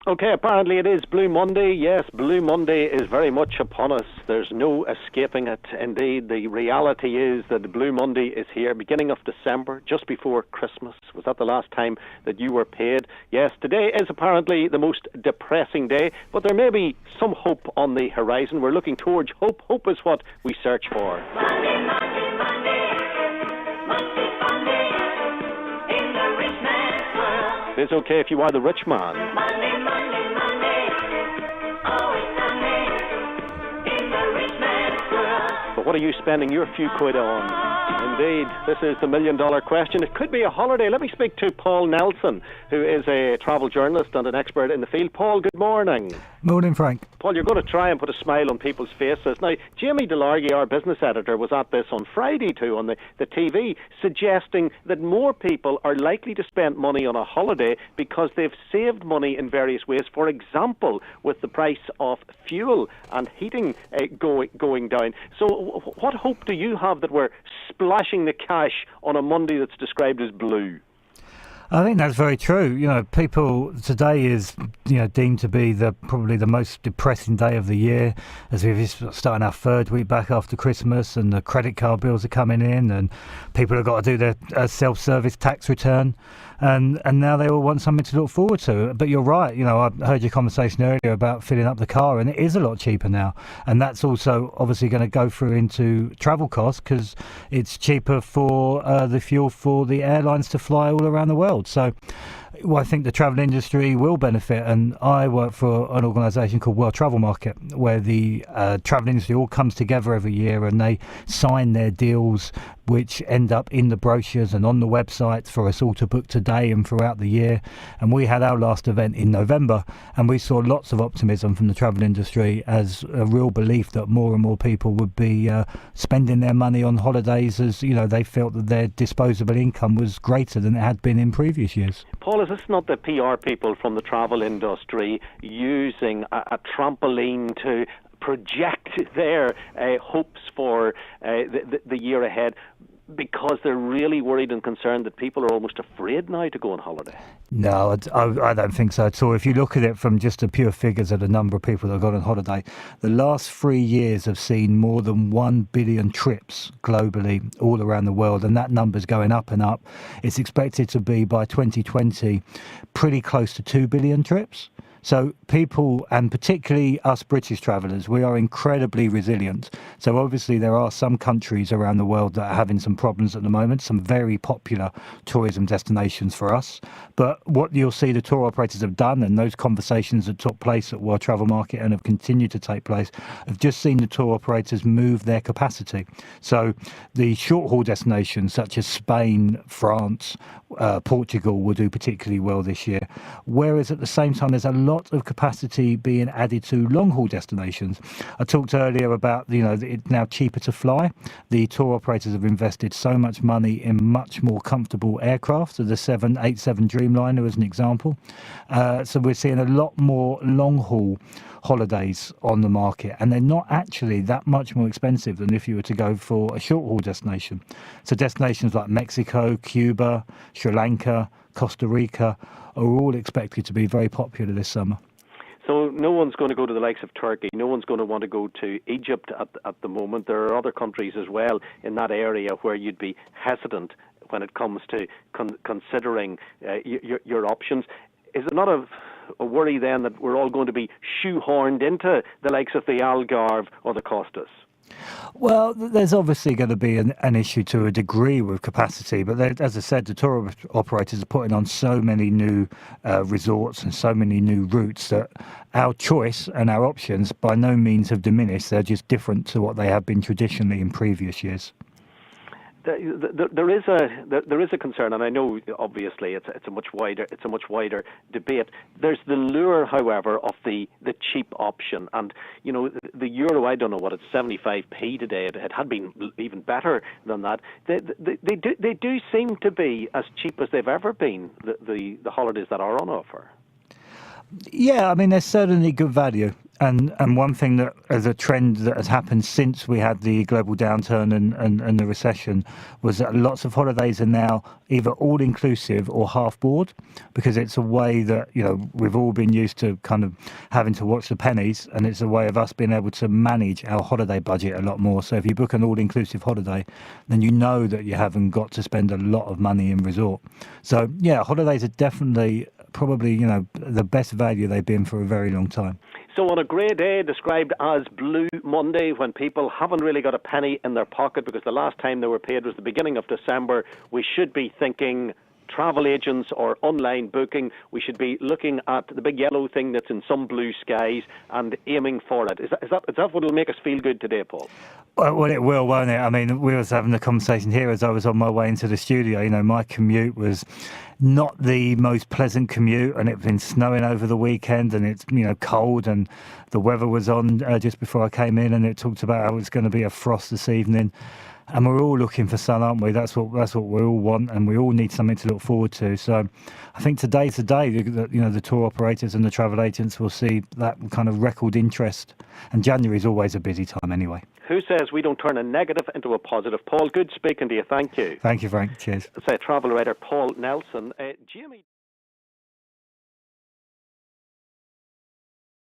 Okay, apparently it is Blue Monday. Yes, Blue Monday is very much upon us. There's no escaping it. Indeed, the reality is that Blue Monday is here, beginning of December, just before Christmas. Was that the last time that you were paid? Yes, today is apparently the most depressing day, but there may be some hope on the horizon. We're looking towards hope. Hope is what we search for. Monday, Monday, Monday, Monday, Monday, in the rich man's world. It's okay if you are the rich man. Monday, Monday, Monday, always Monday, in the rich man's world. But what are you spending your few quid on? Indeed, this is the million-dollar question. It could be a holiday. Let me speak to Paul Nelson, who is a travel journalist and an expert in the field. Paul, good morning. Morning, Frank. Paul, you're going to try and put a smile on people's faces. Now, Jamie Delargy, our business editor, was at this on Friday too on the TV, suggesting that more people are likely to spend money on a holiday because they've saved money in various ways. For example, with the price of fuel and heating going down. So what hope do you have that we're splashing the cash on a Monday that's described as blue? I think that's very true. You know, people today is, deemed to be probably the most depressing day of the year, as we're starting our third week back after Christmas, and the credit card bills are coming in, and people have got to do their self-service tax return, and now they all want something to look forward to. But you're right. I heard your conversation earlier about filling up the car, and it is a lot cheaper now, and that's also obviously going to go through into travel costs because it's cheaper for the fuel for the airlines to fly all around the world. So I think the travel industry will benefit, and I work for an organisation called World Travel Market, where the travel industry all comes together every year and they sign their deals which end up in the brochures and on the websites for us all to book today and throughout the year. And we had our last event in November, and we saw lots of optimism from the travel industry as a real belief that more and more people would be spending their money on holidays, as they felt that their disposable income was greater than it had been in previous years. Paul, is this not the PR people from the travel industry using a trampoline to project their hopes for the year ahead, because they're really worried and concerned that people are almost afraid now to go on holiday? No, I don't think so at all. If you look at it from just the pure figures of the number of people that have gone on holiday, the last 3 years have seen more than 1 billion trips globally, all around the world, and that number's going up and up. It's expected to be by 2020 pretty close to 2 billion trips. So people, and particularly us British travellers, we are incredibly resilient. So obviously there are some countries around the world that are having some problems at the moment, some very popular tourism destinations for us. But what you'll see the tour operators have done, and those conversations that took place at World Travel Market and have continued to take place, have just seen the tour operators move their capacity. So the short-haul destinations such as Spain, France, Portugal will do particularly well this year. Whereas at the same time, there's a lot of capacity being added to long-haul destinations. I talked earlier about, it's now cheaper to fly. The tour operators have invested so much money in much more comfortable aircraft, so the 787 Dreamliner as an example. So we're seeing a lot more long-haul holidays on the market, and they're not actually that much more expensive than if you were to go for a short-haul destination. So destinations like Mexico, Cuba, Sri Lanka, Costa Rica are all expected to be very popular this summer. So no one's going to go to the likes of Turkey. No one's going to want to go to Egypt at the moment. There are other countries as well in that area where you'd be hesitant when it comes to considering your options. Is it not a worry then that we're all going to be shoehorned into the likes of the Algarve or the Costas? Well, there's obviously going to be an issue to a degree with capacity, but as I said, the tour operators are putting on so many new resorts and so many new routes that our choice and our options by no means have diminished. They're just different to what they have been traditionally in previous years. There is a concern, and I know obviously it's a much wider debate. There's the lure, however, of the cheap option, and the euro. I don't know what it's 75p today. It had been even better than that. They do seem to be as cheap as they've ever been. The holidays that are on offer. Yeah, I mean, there's certainly good value. And one thing that, as a trend that has happened since we had the global downturn and the recession, was that lots of holidays are now either all-inclusive or half-board, because it's a way that, we've all been used to kind of having to watch the pennies, and it's a way of us being able to manage our holiday budget a lot more. So if you book an all-inclusive holiday, then you know that you haven't got to spend a lot of money in resort. So, yeah, holidays are definitely probably, the best value they've been for a very long time. So on a grey day described as Blue Monday, when people haven't really got a penny in their pocket because the last time they were paid was the beginning of December, we should be thinking travel agents or online booking. We should be looking at the big yellow thing that's in some blue skies and aiming for it. Is that what will make us feel good today, Paul? Well, it will, won't it? I mean, we was having a conversation here as I was on my way into the studio. My commute was not the most pleasant commute, and it's been snowing over the weekend, and it's cold, and the weather was on just before I came in, and it talked about how it's going to be a frost this evening. And we're all looking for sun, aren't we? That's what we all want, and we all need something to look forward to. So I think today's the day that the tour operators and the travel agents will see that kind of record interest. And January is always a busy time anyway. Who says we don't turn a negative into a positive? Paul, good speaking to you. Thank you. Thank you, Frank. Cheers. Say travel writer Paul Nelson. Jamie.